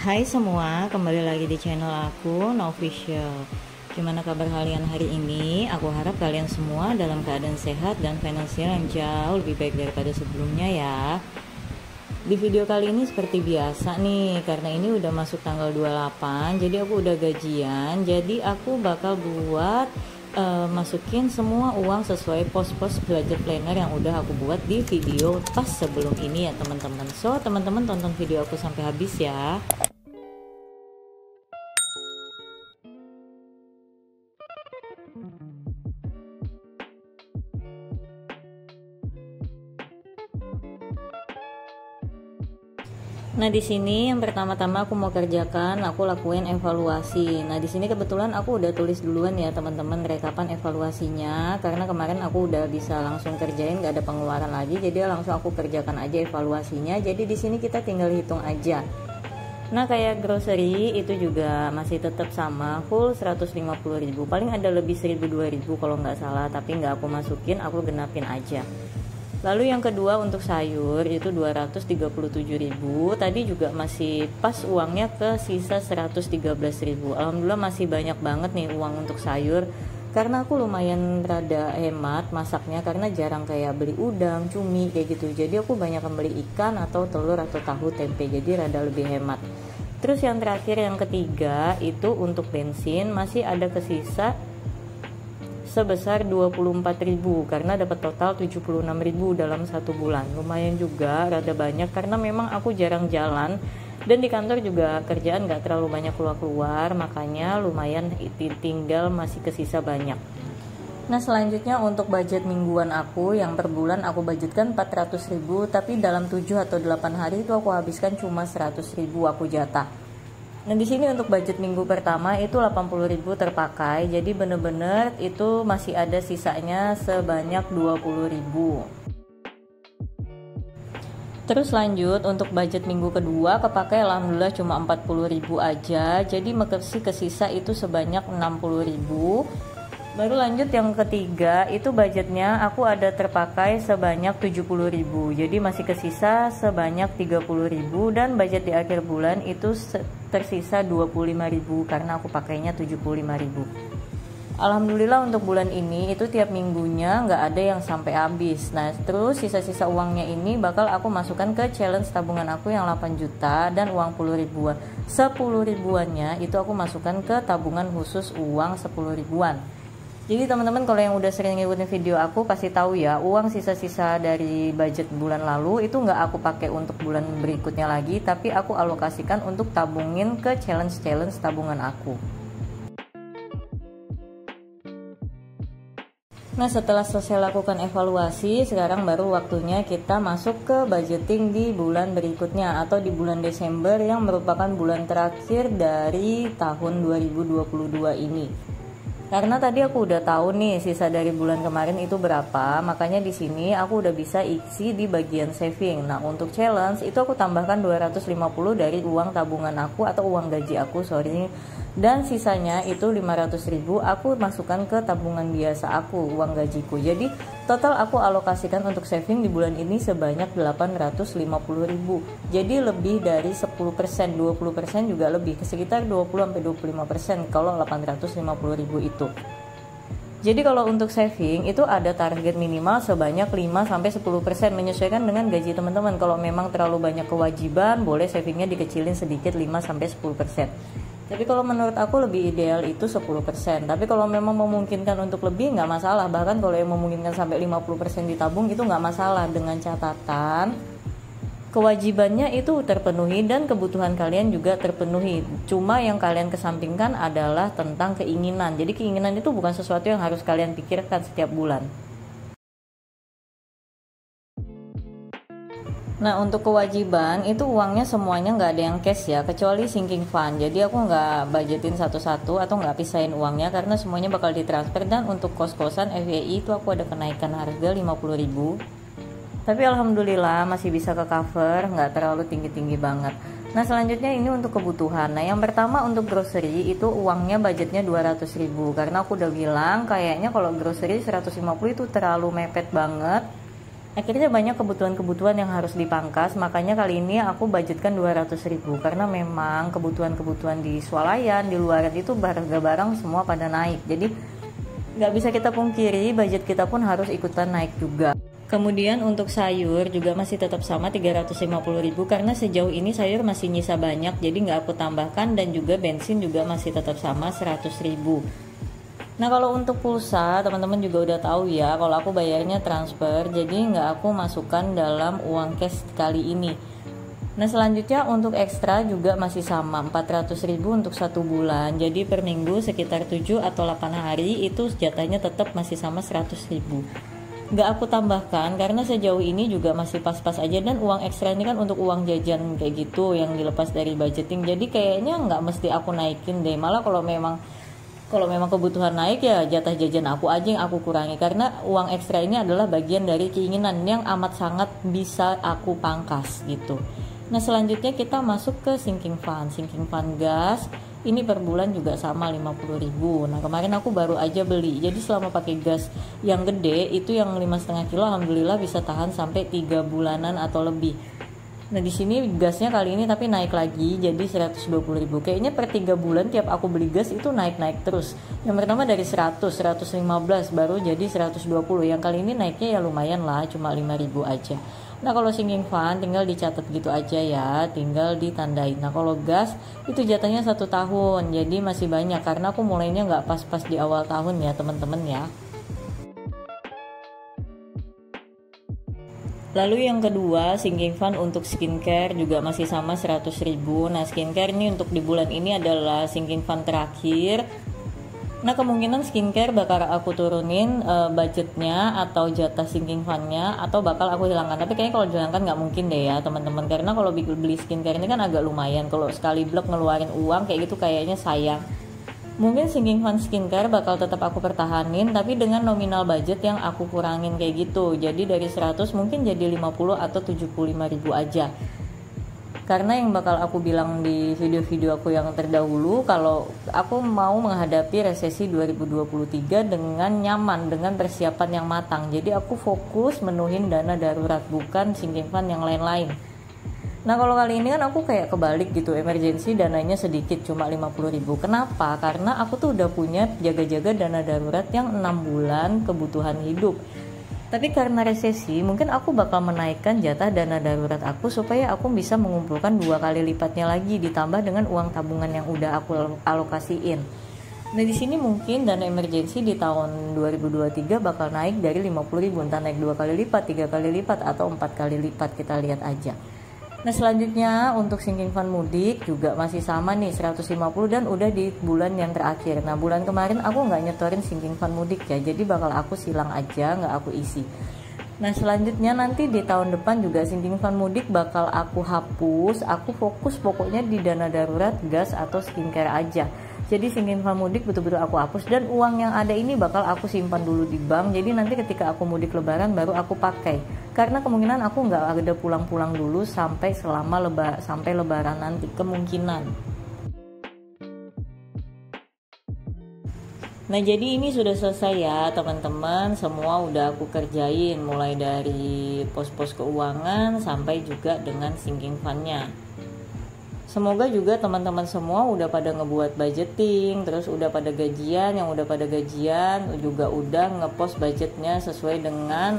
Hai semua, kembali lagi di channel aku, Novicial. Gimana kabar kalian hari ini? Aku harap kalian semua dalam keadaan sehat dan finansial yang jauh lebih baik daripada sebelumnya ya. Di video kali ini seperti biasa nih, karena ini udah masuk tanggal 28, jadi aku udah gajian. Jadi aku bakal buat masukin semua uang sesuai pos-pos budget planner yang udah aku buat di video pas sebelum ini ya teman-teman. So teman-teman tonton video aku sampai habis ya. Nah, di sini yang pertama-tama aku mau kerjakan, aku lakuin evaluasi. Nah, di sini kebetulan aku udah tulis duluan ya teman-teman rekapan evaluasinya, karena kemarin aku udah bisa langsung kerjain, gak ada pengeluaran lagi, jadi langsung aku kerjakan aja evaluasinya. Jadi di sini kita tinggal hitung aja. Nah, kayak grocery itu juga masih tetap sama, full 150.000. Paling ada lebih 1.000-2.000 kalau nggak salah, tapi nggak aku masukin, aku genapin aja. Lalu yang kedua untuk sayur itu 237.000. Tadi juga masih pas uangnya ke sisa 113.000. Alhamdulillah masih banyak banget nih uang untuk sayur. Karena aku lumayan rada hemat masaknya, karena jarang kayak beli udang, cumi kayak gitu. Jadi aku banyak beli ikan atau telur atau tahu tempe. Jadi rada lebih hemat. Terus yang terakhir yang ketiga itu untuk bensin masih ada ke sisa sebesar 24.000 karena dapat total 76.000 dalam satu bulan. Lumayan juga, rada banyak karena memang aku jarang jalan dan di kantor juga kerjaan gak terlalu banyak keluar-keluar, makanya lumayan tinggal masih kesisa banyak. Nah, selanjutnya untuk budget mingguan aku yang per bulan aku budgetkan 400.000, tapi dalam 7 atau 8 hari itu aku habiskan cuma 100.000 aku jatah. Nah, di sini untuk budget minggu pertama itu 80.000 terpakai. Jadi bener-bener itu masih ada sisanya sebanyak 20.000. Terus lanjut untuk budget minggu kedua kepakai alhamdulillah cuma 40.000 aja. Jadi masih kesisa itu sebanyak 60.000. Baru lanjut yang ketiga itu budgetnya aku ada terpakai sebanyak 70.000. Jadi masih kesisa sebanyak 30.000 dan budget di akhir bulan itu tersisa 25.000 karena aku pakainya 75.000. Alhamdulillah untuk bulan ini itu tiap minggunya nggak ada yang sampai habis. Nah, terus sisa-sisa uangnya ini bakal aku masukkan ke challenge tabungan aku yang 8 juta dan uang 10 ribuan. 10 ribuannya itu aku masukkan ke tabungan khusus uang 10 ribuan. Jadi teman-teman kalau yang udah sering ngikutin video aku pasti tahu ya, uang sisa-sisa dari budget bulan lalu itu nggak aku pakai untuk bulan berikutnya lagi, tapi aku alokasikan untuk tabungin ke challenge tabungan aku. Nah, setelah selesai lakukan evaluasi, sekarang baru waktunya kita masuk ke budgeting di bulan berikutnya atau di bulan Desember yang merupakan bulan terakhir dari tahun 2022 ini. Karena tadi aku udah tahu nih sisa dari bulan kemarin itu berapa, makanya di sini aku udah bisa isi di bagian saving. Nah, untuk challenge itu aku tambahkan 250 dari uang tabungan aku atau uang gaji aku, dan sisanya itu 500.000 aku masukkan ke tabungan biasa aku, uang gajiku. Jadi total aku alokasikan untuk saving di bulan ini sebanyak 850.000. Jadi lebih dari 10%, 20% juga lebih, sekitar 20-25% kalau 850.000 itu. Jadi kalau untuk saving itu ada target minimal sebanyak 5-10% menyesuaikan dengan gaji teman-teman. Kalau memang terlalu banyak kewajiban, boleh savingnya dikecilin sedikit 5-10%. Tapi kalau menurut aku lebih ideal itu 10%. Tapi kalau memang memungkinkan untuk lebih nggak masalah. Bahkan kalau yang memungkinkan sampai 50% ditabung itu nggak masalah, dengan catatan kewajibannya itu terpenuhi dan kebutuhan kalian juga terpenuhi. Cuma yang kalian kesampingkan adalah tentang keinginan. Jadi keinginan itu bukan sesuatu yang harus kalian pikirkan setiap bulan. Nah, untuk kewajiban itu uangnya semuanya nggak ada yang cash ya, kecuali sinking fund. Jadi aku nggak budgetin satu-satu atau nggak pisahin uangnya karena semuanya bakal ditransfer. Dan untuk kos-kosan FYI itu aku ada kenaikan harga 50.000. Tapi alhamdulillah masih bisa ke cover, nggak terlalu tinggi-tinggi banget. Nah, selanjutnya ini untuk kebutuhan. Nah, yang pertama untuk grocery itu uangnya budgetnya 200.000 karena aku udah bilang kayaknya kalau grocery 150 itu terlalu mepet banget. Akhirnya banyak kebutuhan-kebutuhan yang harus dipangkas, makanya kali ini aku budgetkan 200.000 karena memang kebutuhan-kebutuhan di swalayan, di luar itu harga barang semua pada naik. Jadi nggak bisa kita pungkiri, budget kita pun harus ikutan naik juga. Kemudian untuk sayur juga masih tetap sama 350.000 karena sejauh ini sayur masih nyisa banyak, jadi nggak aku tambahkan, dan juga bensin juga masih tetap sama 100.000. Nah kalau untuk pulsa teman-teman juga udah tahu ya, kalau aku bayarnya transfer, jadi nggak aku masukkan dalam uang cash kali ini. Nah selanjutnya untuk ekstra juga masih sama 400.000 untuk 1 bulan, jadi per minggu sekitar 7 atau 8 hari itu jatahnya tetap masih sama 100.000. Nggak aku tambahkan karena sejauh ini juga masih pas-pas aja, dan uang ekstra ini kan untuk uang jajan kayak gitu yang dilepas dari budgeting, jadi kayaknya nggak mesti aku naikin deh. Malah kalau memang kebutuhan naik ya jatah jajan aku aja yang aku kurangi, karena uang ekstra ini adalah bagian dari keinginan yang amat sangat bisa aku pangkas gitu. Nah selanjutnya kita masuk ke sinking fund gas. Ini per bulan juga sama 50.000. Nah kemarin aku baru aja beli, jadi selama pakai gas yang gede itu yang 5,5 kilo alhamdulillah bisa tahan sampai 3 bulanan atau lebih. Nah di sini gasnya kali ini tapi naik lagi jadi 120.000. Kayaknya per 3 bulan tiap aku beli gas itu naik terus. Yang pertama dari 100, 115 baru jadi 120. Yang kali ini naiknya ya lumayan lah, cuma 5.000 aja. Nah kalau sinking fund tinggal dicatat gitu aja ya, tinggal ditandain. Nah kalau gas itu jatahnya 1 tahun, jadi masih banyak karena aku mulainya nggak pas-pas di awal tahun ya teman-teman ya. Lalu yang kedua, sinking fund untuk skincare juga masih sama 100.000. Nah skincare ini untuk di bulan ini adalah sinking fund terakhir. Nah kemungkinan skincare bakal aku turunin budgetnya atau jatah sinking fundnya, atau bakal aku hilangkan. Tapi kayaknya kalau dihilangkan nggak mungkin deh ya teman-teman, karena kalau beli skincare ini kan agak lumayan. Kalau sekali blok ngeluarin uang kayak gitu kayaknya sayang. Mungkin sinking fund skincare bakal tetap aku pertahanin, tapi dengan nominal budget yang aku kurangin kayak gitu. Jadi dari 100 mungkin jadi 50 atau 75.000 aja. Karena yang bakal aku bilang di video-video aku yang terdahulu, kalau aku mau menghadapi resesi 2023 dengan nyaman, dengan persiapan yang matang. Jadi aku fokus menuhin dana darurat, bukan sinking fund yang lain-lain. Nah kalau kali ini kan aku kayak kebalik gitu, emergency dananya sedikit cuma 50.000. Kenapa? Karena aku tuh udah punya jaga-jaga dana darurat yang 6 bulan kebutuhan hidup. Tapi karena resesi mungkin aku bakal menaikkan jatah dana darurat aku supaya aku bisa mengumpulkan 2 kali lipatnya lagi, ditambah dengan uang tabungan yang udah aku alokasiin. Nah di sini mungkin dana emergency di tahun 2023 bakal naik dari 50.000, entah naik 2 kali lipat, 3 kali lipat, atau 4 kali lipat, kita lihat aja. Nah selanjutnya untuk sinking fund mudik juga masih sama nih 150, dan udah di bulan yang terakhir. Nah bulan kemarin aku nggak nyetorin sinking fund mudik ya, jadi bakal aku silang aja, nggak aku isi. Nah selanjutnya nanti di tahun depan juga sinking fund mudik bakal aku hapus. Aku fokus pokoknya di dana darurat, gas atau skincare aja. Jadi sinking fund mudik betul-betul aku hapus, dan uang yang ada ini bakal aku simpan dulu di bank. Jadi nanti ketika aku mudik lebaran baru aku pakai. Karena kemungkinan aku nggak ada pulang-pulang dulu sampai sampai lebaran nanti kemungkinan. Nah jadi ini sudah selesai ya teman-teman, semua udah aku kerjain mulai dari pos-pos keuangan sampai juga dengan sinking fundnya. Semoga juga teman-teman semua udah pada ngebuat budgeting, terus udah pada gajian, yang udah pada gajian juga udah ngepost budgetnya sesuai dengan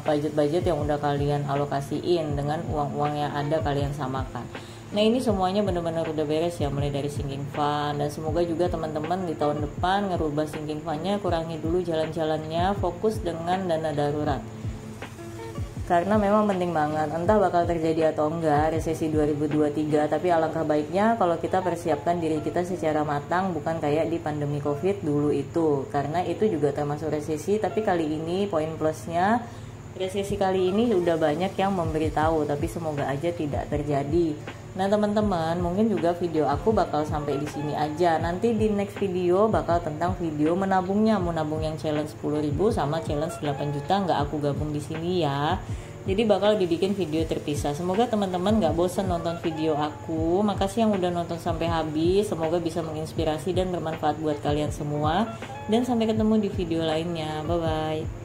budget-budget yang udah kalian alokasiin dengan uang-uang yang ada kalian samakan. Nah ini semuanya benar-benar udah beres ya, mulai dari sinking fund, dan semoga juga teman-teman di tahun depan ngerubah sinking fundnya, kurangi dulu jalan-jalannya, fokus dengan dana darurat. Karena memang penting banget, entah bakal terjadi atau enggak resesi 2023, tapi alangkah baiknya kalau kita persiapkan diri kita secara matang, bukan kayak di pandemi COVID dulu itu. Karena itu juga termasuk resesi, tapi kali ini poin plusnya, resesi kali ini udah banyak yang memberitahu, tapi semoga aja tidak terjadi. Nah teman-teman, mungkin juga video aku bakal sampai di sini aja. Nanti di next video bakal tentang video menabungnya, mau nabung yang challenge 10.000 sama challenge 8 juta nggak aku gabung di sini ya. Jadi bakal dibikin video terpisah. Semoga teman-teman nggak bosan nonton video aku. Makasih yang udah nonton sampai habis. Semoga bisa menginspirasi dan bermanfaat buat kalian semua. Dan sampai ketemu di video lainnya. Bye bye.